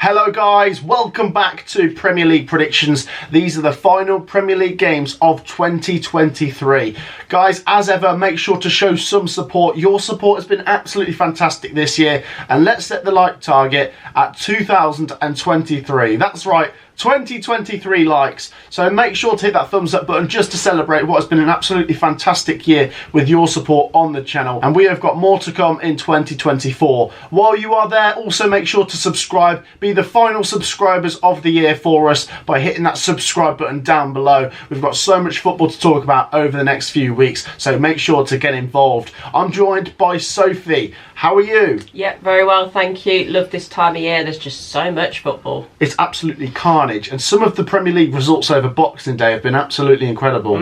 Hello guys, welcome back to Premier League predictions. These are the final Premier League games of 2023. Guys, as ever, make sure to show some support. Your support has been absolutely fantastic this year, and let's set the like target at 2023. That's right, 2023 likes. So make sure to hit that thumbs up button just to celebrate what has been an absolutely fantastic year with your support on the channel. And we have got more to come in 2024. While you are there, also make sure to subscribe. Be the final subscribers of the year for us by hitting that subscribe button down below. We've got so much football to talk about over the next few weeks, so make sure to get involved. I'm joined by Sophie. How are you? Yeah, very well, thank you. Love this time of year. There's just so much football. It's absolutely carnage, and some of the Premier League results over Boxing Day have been absolutely incredible.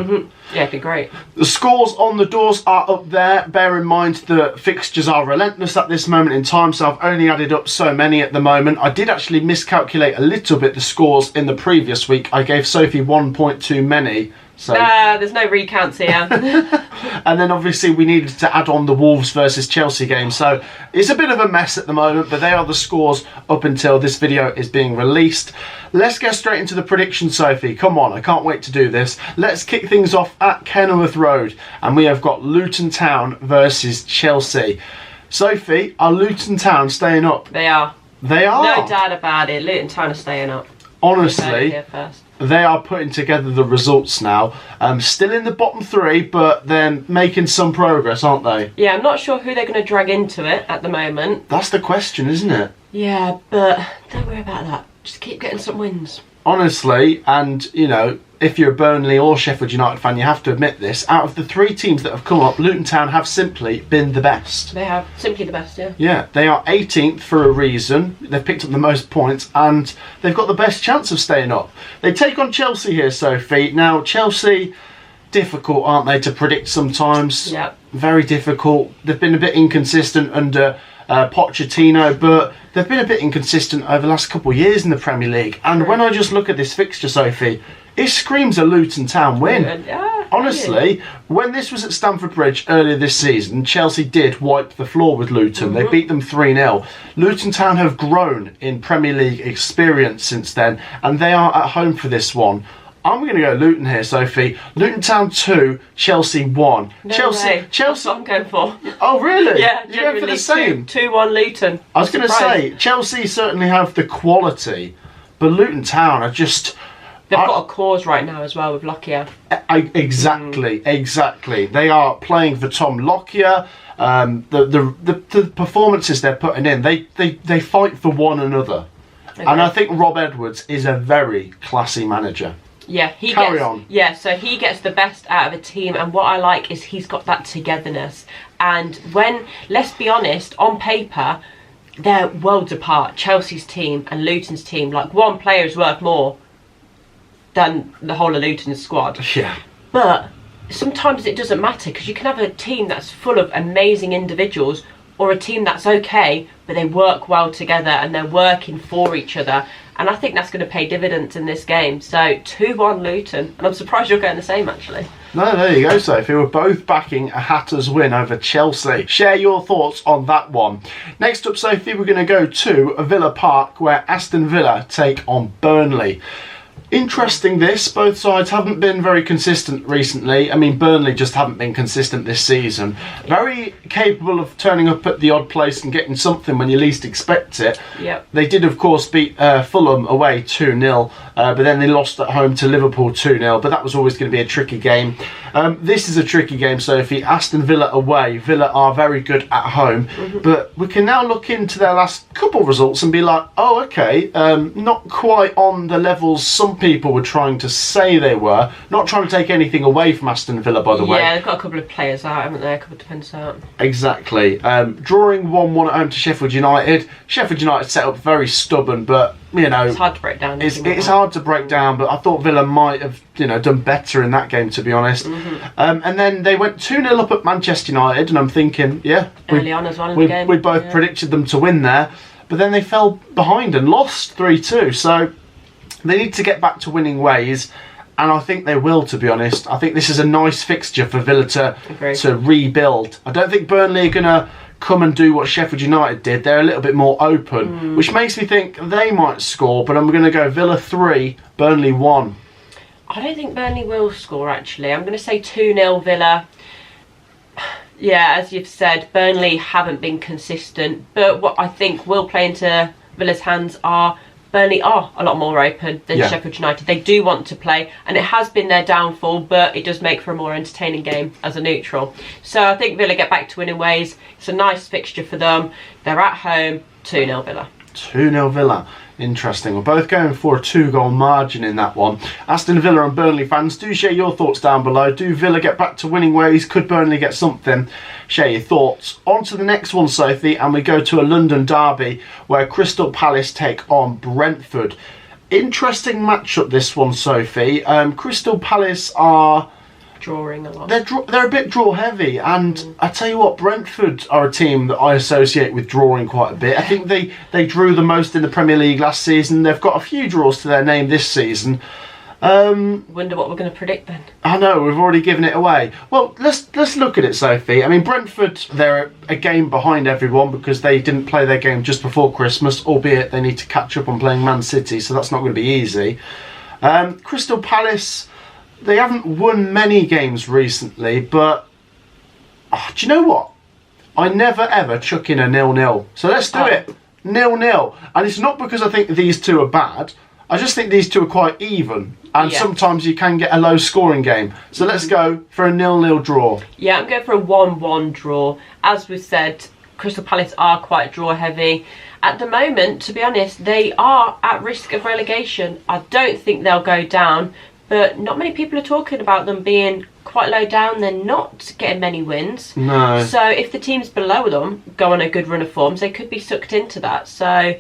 Yeah, it'd be great. The scores on the doors are up there. Bear in mind the fixtures are relentless at this moment in time, so I've only added up so many at the moment. I did actually miscalculate a little bit the scores in the previous week. I gave Sophie 1 point too many. So, there's no recounts here. and then obviously we needed to add on the Wolves versus Chelsea game. So it's a bit of a mess at the moment, but they are the scores up until this video is being released. Let's get straight into the prediction, Sophie. Come on, I can't wait to do this. Let's kick things off at Kenilworth Road, and we have got Luton Town versus Chelsea. Sophie, are Luton Town staying up? They are. They are? No doubt about it. Luton Town are staying up. Honestly, they are putting together the results now. Still in the bottom three, but then making some progress, aren't they? Yeah, I'm not sure who they're going to drag into it at the moment. That's the question, isn't it? Yeah, but don't worry about that. Just keep getting some wins. Honestly, and you know, if you're a Burnley or Sheffield United fan, you have to admit this. Out of the three teams that have come up, Luton Town have simply been the best. They have simply the best, yeah. Yeah, they are 18th for a reason. They've picked up the most points, and they've got the best chance of staying up. They take on Chelsea here, Sophie. Now, Chelsea, difficult, aren't they, to predict sometimes? Yeah. Very difficult. They've been a bit inconsistent under Pochettino, but they've been a bit inconsistent over the last couple of years in the Premier League. And when I just look at this fixture, Sophie, it screams a Luton Town win. Yeah, honestly, when this was at Stamford Bridge earlier this season, Chelsea did wipe the floor with Luton. They beat them 3-0. Luton Town have grown in Premier League experience since then, and they are at home for this one. I'm going to go Luton here, Sophie. Luton Town 2, Chelsea 1. No Chelsea. way. That's what I'm going for. Oh, really? Yeah, you're going for the same. 2-1 Luton. I was going to say, Chelsea certainly have the quality, but Luton Town are just... They've got a cause right now as well with Lockyer. Exactly. They are playing for Tom Lockyer. The performances they're putting in, they fight for one another. Okay. And I think Rob Edwards is a very classy manager. Yeah, Yeah, so he gets the best out of a team, and what I like is he's got that togetherness. And when, let's be honest, on paper, they're worlds apart. Chelsea's team and Luton's team, like one player is worth more than the whole of Luton's squad. Yeah. But sometimes it doesn't matter, because you can have a team that's full of amazing individuals, or a team that's okay, but they work well together and they're working for each other. And I think that's going to pay dividends in this game. So 2-1 Luton. And I'm surprised you're going the same, actually. No, there you go, Sophie. We're both backing a Hatters win over Chelsea. Share your thoughts on that one. Next up, Sophie, we're going to go to Villa Park, where Aston Villa take on Burnley. Interesting this. Both sides haven't been very consistent recently. I mean, Burnley just haven't been consistent this season. Very capable of turning up at the odd place and getting something when you least expect it. Yep. They did, of course, beat Fulham away 2-0, but then they lost at home to Liverpool 2-0, but that was always going to be a tricky game. This is a tricky game, Sophie. Aston Villa away. Villa are very good at home, but we can now look into their last couple results and be like, oh, okay, not quite on the levels some people were trying to say they were. Not trying to take anything away from Aston Villa, by the way. Yeah, they've got a couple of players out, haven't they? A couple of defenders out. Exactly. Drawing 1-1 at home to Sheffield United. Sheffield United set up very stubborn, but you know, it's hard to break down. It's hard to break down, but I thought Villa might have, you know, done better in that game, to be honest. And then they went 2-0 up at Manchester United, and I'm thinking, yeah, early on as well in the game. We both predicted them to win there, but then they fell behind and lost 3-2. So they need to get back to winning ways, and I think they will, to be honest. I think this is a nice fixture for Villa to rebuild. I don't think Burnley are going to come and do what Sheffield United did. They're a little bit more open, which makes me think they might score, but I'm going to go Villa 3, Burnley 1. I don't think Burnley will score, actually. I'm going to say 2-0 Villa. Yeah, as you've said, Burnley haven't been consistent, but what I think will play into Villa's hands are Burnley are a lot more open than Sheffield United. They do want to play, and it has been their downfall, but it does make for a more entertaining game as a neutral. So I think Villa get back to winning ways. It's a nice fixture for them. They're at home, 2-0 Villa. 2-0 Villa. Interesting. We're both going for a 2-goal margin in that one. Aston Villa and Burnley fans, do share your thoughts down below. Do Villa get back to winning ways? Could Burnley get something? Share your thoughts. On to the next one, Sophie, and we go to a London derby where Crystal Palace take on Brentford. Interesting matchup, this one, Sophie. Crystal Palace are drawing a lot. They're a bit draw heavy, and I tell you what, Brentford are a team that I associate with drawing quite a bit. I think they drew the most in the Premier League last season. They've got a few draws to their name this season. Wonder what we're going to predict then. I know, we've already given it away. Well, let's look at it, Sophie. I mean, Brentford, they're a game behind everyone because they didn't play their game just before Christmas, albeit they need to catch up on playing Man City, so that's not going to be easy. Crystal Palace, they haven't won many games recently, but do you know what? I never ever chuck in a 0-0. So let's do it. 0-0. And it's not because I think these two are bad. I just think these two are quite even. And sometimes you can get a low scoring game. So let's go for a 0-0 draw. Yeah, I'm going for a 1-1 draw. As we said, Crystal Palace are quite draw heavy. At the moment, to be honest, they are at risk of relegation. I don't think they'll go down. But not many people are talking about them being quite low down. They're not getting many wins. No. So if the teams below them go on a good run of forms, they could be sucked into that. So,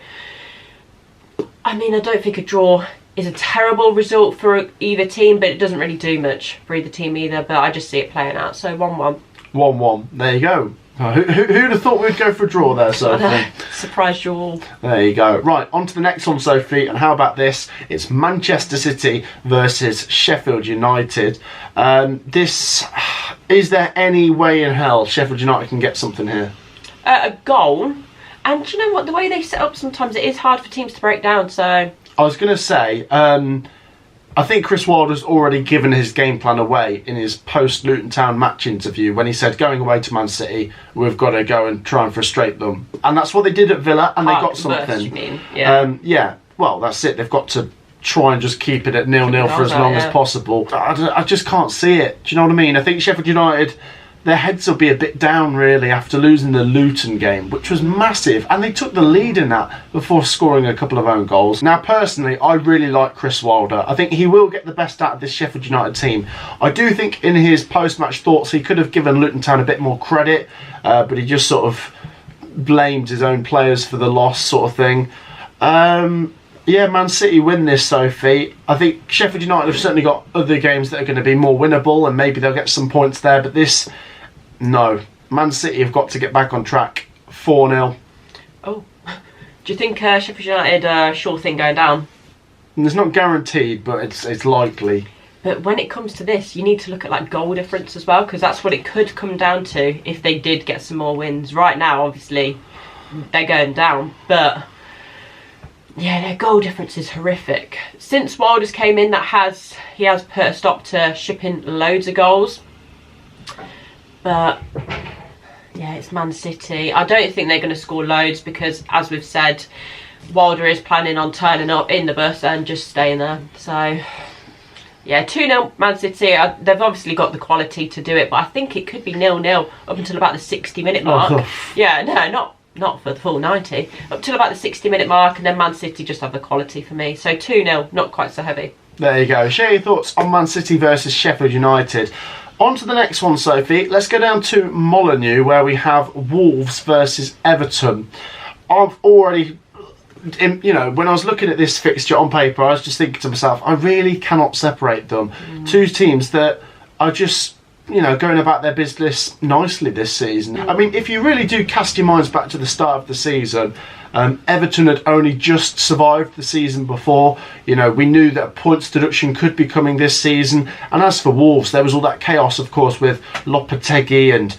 I mean, I don't think a draw is a terrible result for either team, but it doesn't really do much for either team either. But I just see it playing out. So 1-1. 1-1. There you go. Who'd have thought we'd go for a draw there, Sophie? Surprised you all. There you go. Right, on to the next one, Sophie. And how about this? It's Manchester City versus Sheffield United. Is there any way in hell Sheffield United can get something here? A goal. And do you know what? The way they set up, sometimes it is hard for teams to break down. So I was going to say, I think Chris Wilder's already given his game plan away in his post-Luton Town match interview when he said, going away to Man City, we've got to go and try and frustrate them. And that's what they did at Villa, and they got something. You mean? Yeah. Well, that's it. They've got to try and just keep it at 0-0 for as long as possible. I just can't see it. Do you know what I mean? I think Sheffield United, their heads will be a bit down, really, after losing the Luton game, which was massive. And they took the lead in that before scoring a couple of own goals. Now, personally, I really like Chris Wilder. I think he will get the best out of this Sheffield United team. I do think in his post-match thoughts, he could have given Luton Town a bit more credit, but he just sort of blamed his own players for the loss, sort of thing. Yeah, Man City win this, Sophie. I think Sheffield United have certainly got other games that are going to be more winnable, and maybe they'll get some points there, but this... No. Man City have got to get back on track. 4-0. Oh. Do you think Sheffield United sure thing going down? It's not guaranteed, but it's likely. But when it comes to this, you need to look at like goal difference as well, because that's what it could come down to if they did get some more wins. Right now, obviously, they're going down, but yeah, their goal difference is horrific. Since Wilders came in, he has put a stop to shipping loads of goals. But yeah, it's Man City. I don't think they're going to score loads because, as we've said, Wilder is planning on turning up in the bus and just staying there. So yeah, 2-0 Man City. They've obviously got the quality to do it, but I think it could be 0-0 up until about the 60-minute mark. Yeah, no, not for the full 90. Up till about the 60-minute mark, and then Man City just have the quality for me. So 2-0, not quite so heavy. There you go. Share your thoughts on Man City versus Sheffield United. On to the next one, Sophie. Let's go down to Molineux, where we have Wolves versus Everton. I've already, when I was looking at this fixture on paper, I was just thinking to myself, I really cannot separate them. Two teams that are just, going about their business nicely this season. I mean, if you really do cast your minds back to the start of the season, Everton had only just survived the season before. You know, we knew that a points deduction could be coming this season. And as for Wolves, there was all that chaos, of course, with Lopetegui and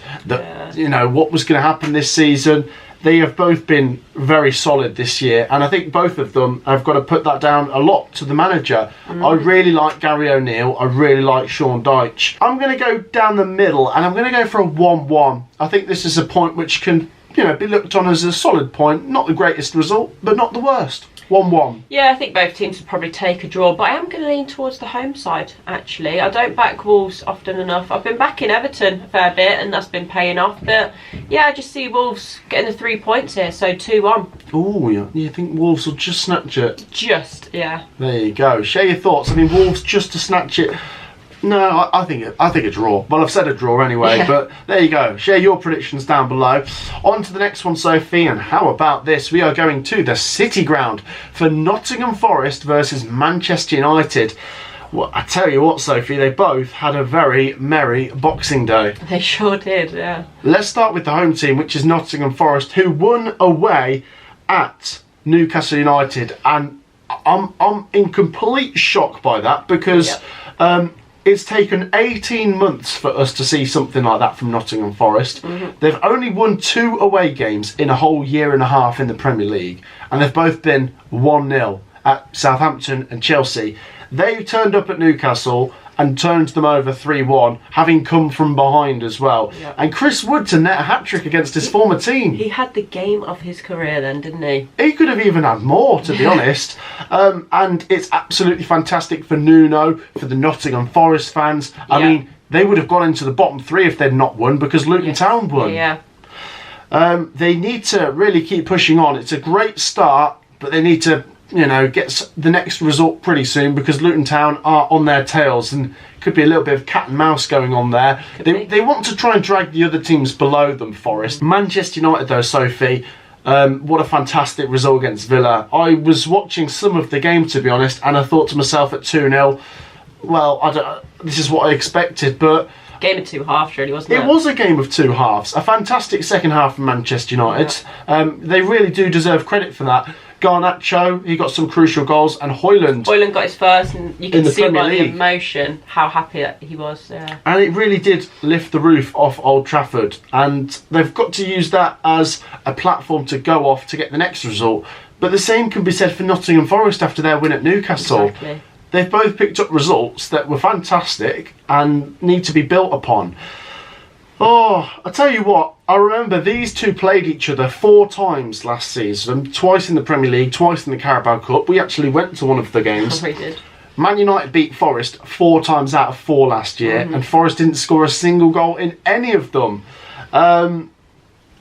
you know, what was going to happen this season. They have both been very solid this year, and I think both of them have got to put that down a lot to the manager. I really like Gary O'Neill. I really like Sean Dyche. I'm going to go down the middle, and I'm going to go for a 1-1. I think this is a point which can, you know, be looked on as a solid point. Not the greatest result, but not the worst. 1-1. Yeah, I think both teams would probably take a draw, but I am going to lean towards the home side, actually. I don't back Wolves often enough. I've been backing Everton a fair bit, and that's been paying off. But, yeah, I just see Wolves getting the 3 points here, so 2-1. Oh, yeah. You think Wolves will just snatch it? Just, yeah. There you go. Share your thoughts. I mean, Wolves just to snatch it. No, I think a draw. Well, I've said a draw anyway, but there you go. Share your predictions down below. On to the next one, Sophie, and how about this? We are going to the City Ground for Nottingham Forest versus Manchester United. Well, I tell you what, Sophie, they both had a very merry Boxing Day. They sure did, yeah. Let's start with the home team, which is Nottingham Forest, who won away at Newcastle United, and I'm in complete shock by that because it's taken 18 months for us to see something like that from Nottingham Forest. They've only won 2 away games in a whole year and a half in the Premier League, and they've both been 1-0 at Southampton and Chelsea. They turned up at Newcastle and turned them over 3-1, having come from behind as well. And Chris Wood to net a hat-trick against his former team. He had the game of his career then, didn't he? He could have even had more, to be honest. And it's absolutely fantastic for Nuno, for the Nottingham Forest fans. I mean, they would have gone into the bottom 3 if they'd not won, because Luton Town won. They need to really keep pushing on. It's a great start, but they need to, you know, get the next result pretty soon, because Luton Town are on their tails and could be a little bit of cat and mouse going on there. They want to try and drag the other teams below them, Forest. Manchester United though, Sophie, what a fantastic result against Villa. I was watching some of the game, to be honest, and I thought to myself at 2-0, well, this is what I expected, but game of 2 halves, really, wasn't it? It was a game of 2 halves. A fantastic second half from Manchester United. They really do deserve credit for that. Garnacho, he got some crucial goals, and Højlund got his first, and you can see by the emotion how happy he was. And it really did lift the roof off Old Trafford, and they've got to use that as a platform to go off to get the next result. But the same can be said for Nottingham Forest after their win at Newcastle. Exactly. They've both picked up results that were fantastic and need to be built upon. Oh, I tell you what, I remember these two played each other 4 times last season, twice in the Premier League, twice in the Carabao Cup. We actually went to one of the games. We did. Man United beat Forest 4 times out of 4 last year, and Forest didn't score a single goal in any of them. I'm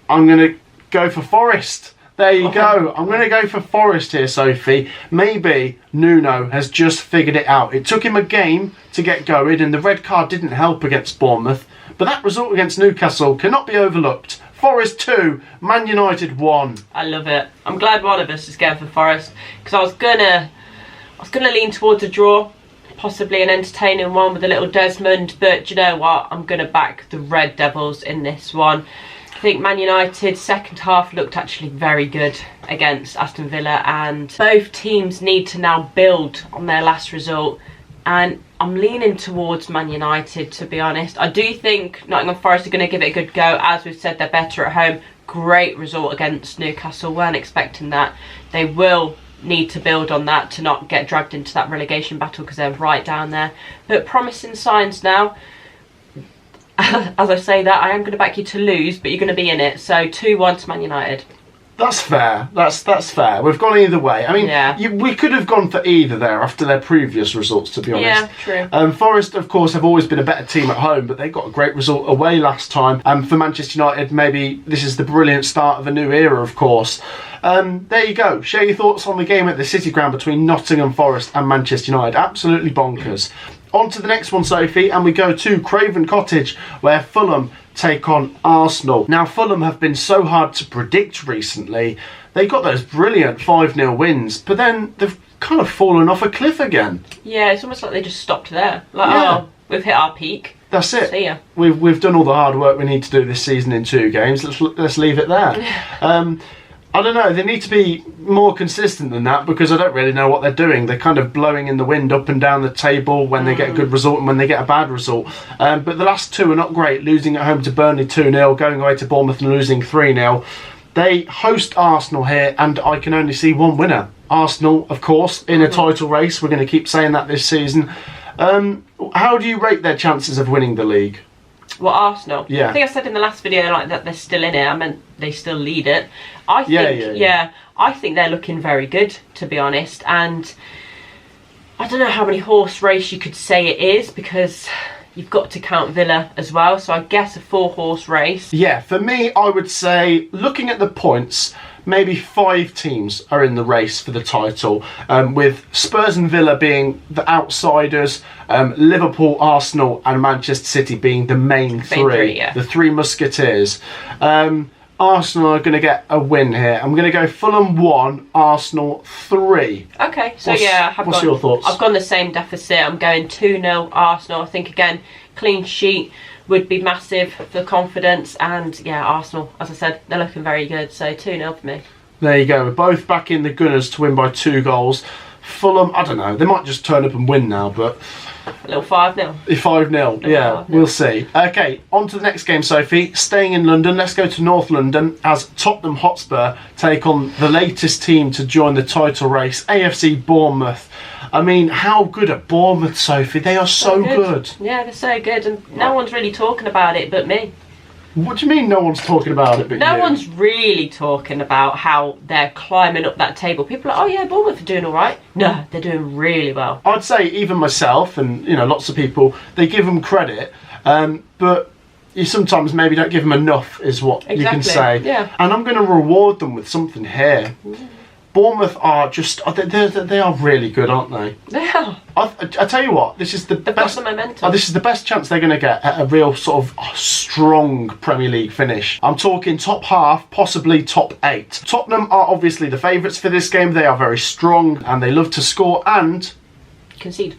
going to go for Forest. There you go. I'm going to go for Forest here, Sophie. Maybe Nuno has just figured it out. It took him a game to get going, and the red card didn't help against Bournemouth. But that result against Newcastle cannot be overlooked. Forest 2, Man United 1. I love it. I'm glad one of us is going for Forest, because I was gonna lean towards a draw, possibly an entertaining one with a little Desmond. But do you know what? I'm gonna back the Red Devils in this one. I think Man United second half looked actually very good against Aston Villa, and both teams need to now build on their last result, and I'm leaning towards Man United, to be honest. I do think Nottingham Forest are going to give it a good go. As we've said, they're better at home. Great result against Newcastle. Weren't expecting that. They will need to build on that to not get dragged into that relegation battle, because they're right down there. But promising signs now. As I say that, I am going to back you to lose, but you're going to be in it. So 2-1 to Man United. That's fair. That's fair. We've gone either way. I mean, we could have gone for either there after their previous results, to be honest. Yeah, true. Forest, of course, have always been a better team at home, but they got a great result away last time. For Manchester United, maybe this is the brilliant start of a new era, of course. There you go. Share your thoughts on the game at the City Ground between Nottingham Forest and Manchester United. Absolutely bonkers. On to the next one, Sophie, and we go to Craven Cottage, where Fulham take on Arsenal. Now, Fulham have been so hard to predict recently. They got those brilliant 5-0 wins, but then they've kind of fallen off a cliff again. Yeah, it's almost like they just stopped there. Like, we've hit our peak. That's it. See ya. We've done all the hard work we need to do this season in 2 games. Let's leave it there. I don't know, they need to be more consistent than that, because I don't really know what they're doing. They're kind of blowing in the wind up and down the table when they get a good result and when they get a bad result. But the last two are not great, losing at home to Burnley 2-0, going away to Bournemouth and losing 3-0. They host Arsenal here, and I can only see one winner. Arsenal, of course, in a title race. We're going to keep saying that this season. How do you rate their chances of winning the league? Well, Arsenal. Yeah. I think I said in the last video like that they're still in it. I meant they still lead it. I think, I think they're looking very good, to be honest. And I don't know how many horse race you could say it is, because you've got to count Villa as well. So I guess a 4-horse race. Yeah, for me, I would say, looking at the points, maybe 5 teams are in the race for the title, with Spurs and Villa being the outsiders, Liverpool, Arsenal and Manchester City being the main three, the three musketeers. Arsenal are going to get a win here. I'm going to go Fulham 1, Arsenal 3. Okay, so what's your thoughts? I've gone the same deficit. I'm going 2-0 Arsenal. I think, again, clean sheet would be massive for confidence. And, yeah, Arsenal, as I said, they're looking very good. So 2-0 for me. There you go. We're both back in the Gunners to win by 2 goals. Fulham, I don't know. They might just turn up and win now, but... A little 5-0. 5-0, yeah, 5-0. We'll see. Okay, on to the next game, Sophie. Staying in London, let's go to North London as Tottenham Hotspur take on the latest team to join the title race, AFC Bournemouth. I mean, how good are Bournemouth, Sophie? They are so good. Yeah, they're so good, and no one's really talking about it but me. What do you mean no one's talking about it but No one's really talking about how they're climbing up that table. People are like, oh yeah, Bournemouth are doing all right. No, they're doing really well. I'd say even myself and, you know, lots of people, they give them credit, but you sometimes maybe don't give them enough, is what you can say. Yeah. And I'm going to reward them with something here. Bournemouth are just, they are really good, aren't they? They are. I tell you what, this is the They've best. got the momentum. This is the best chance they're going to get at a real sort of strong Premier League finish. I'm talking top half, possibly top 8. Tottenham are obviously the favourites for this game. They are very strong and they love to score and concede.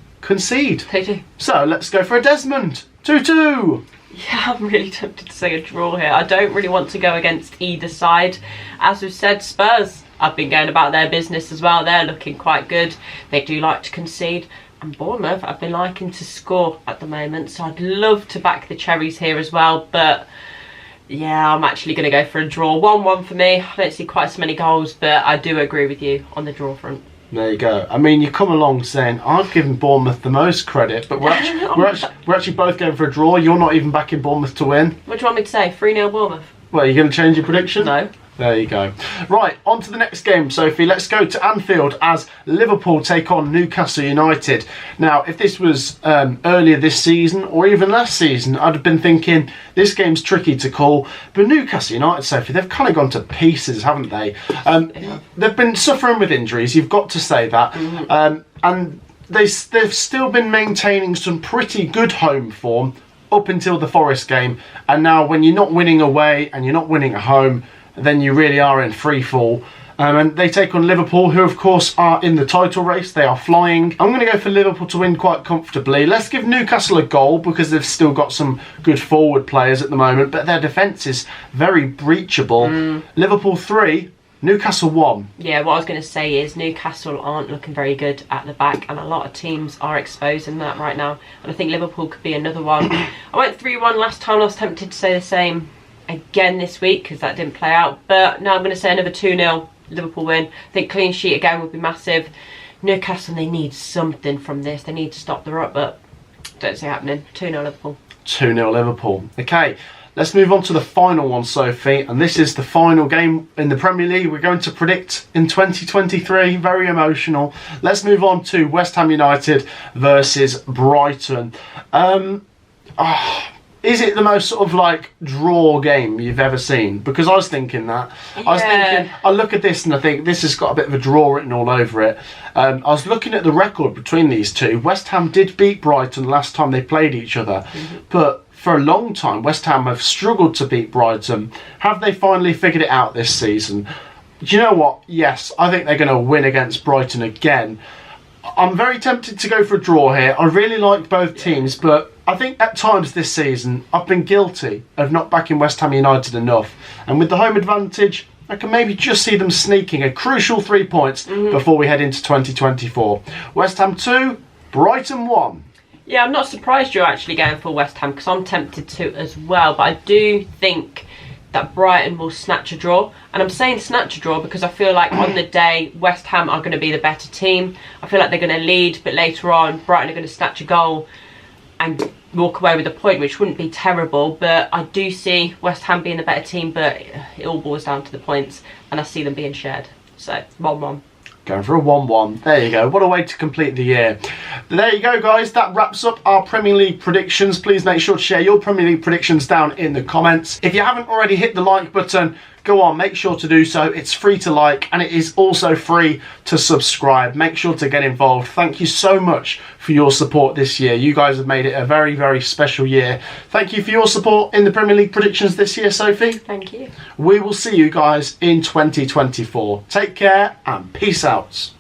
They do. So let's go for a Desmond. 2-2. Yeah, I'm really tempted to say a draw here. I don't really want to go against either side. As we've said, Spurs have been going about their business as well. They're looking quite good. They do like to concede. And Bournemouth, I've been liking to score at the moment. So I'd love to back the Cherries here as well. But yeah, I'm actually going to go for a draw. 1-1 for me. I don't see quite so many goals, but I do agree with you on the draw front. There you go. I mean, you come along saying, I've given Bournemouth the most credit, but we're actually both going for a draw. You're not even backing Bournemouth to win. What do you want me to say? 3-0 Bournemouth? Well, are you going to change your prediction? No. There you go. Right, on to the next game, Sophie. Let's go to Anfield as Liverpool take on Newcastle United. Now, if this was earlier this season or even last season, I'd have been thinking this game's tricky to call. But Newcastle United, Sophie, they've kind of gone to pieces, haven't they? They've been suffering with injuries, you've got to say that. And they've still been maintaining some pretty good home form up until the Forest game. And now when you're not winning away and you're not winning at home, then you really are in free fall. And they take on Liverpool, who of course are in the title race. They are flying. I'm going to go for Liverpool to win quite comfortably. Let's give Newcastle a goal because they've still got some good forward players at the moment, but their defence is very breachable. Liverpool 3, Newcastle 1. Yeah, what I was going to say is Newcastle aren't looking very good at the back, and a lot of teams are exposing that right now. And I think Liverpool could be another one. I went 3-1 last time. I was tempted to say the same again this week because that didn't play out, but now I'm going to say another 2-0 Liverpool win. I think clean sheet again would be massive. Newcastle, they need something from this. They need to stop the rut, but don't see it happening. 2-0 Liverpool. 2-0 Liverpool. Okay, let's move on to the final one, Sophie, and this is the final game in the Premier League we're going to predict in 2023. Very emotional. Let's move on to West Ham United versus Brighton. Is it the most sort of like draw game you've ever seen? Because I was thinking that. Yeah. I look at this and I think this has got a bit of a draw written all over it. I was looking at the record between these two. West Ham did beat Brighton last time they played each other. But for a long time, West Ham have struggled to beat Brighton. Have they finally figured it out this season? Do you know what? Yes, I think they're going to win against Brighton again. I'm very tempted to go for a draw here. I really like both teams, but I think at times this season I've been guilty of not backing West Ham United enough. And with the home advantage, I can maybe just see them sneaking a crucial 3 points before we head into 2024. West Ham 2, Brighton 1. Yeah, I'm not surprised you're actually going for West Ham because I'm tempted to as well. But I do think that Brighton will snatch a draw. And I'm saying snatch a draw because I feel like on the day, West Ham are going to be the better team. I feel like they're going to lead, but later on, Brighton are going to snatch a goal and walk away with a point, which wouldn't be terrible. But I do see West Ham being the better team, but it all boils down to the points, and I see them being shared. So, 1-1. Going for a 1-1. There you go. What a way to complete the year. There you go, guys. That wraps up our Premier League predictions. Please make sure to share your Premier League predictions down in the comments. If you haven't already hit the like button, go on, make sure to do so. It's free to like, and it is also free to subscribe. Make sure to get involved. Thank you so much for your support this year. You guys have made it a very, very special year. Thank you for your support in the Premier League predictions this year, Sophie. Thank you. We will see you guys in 2024. Take care and peace out.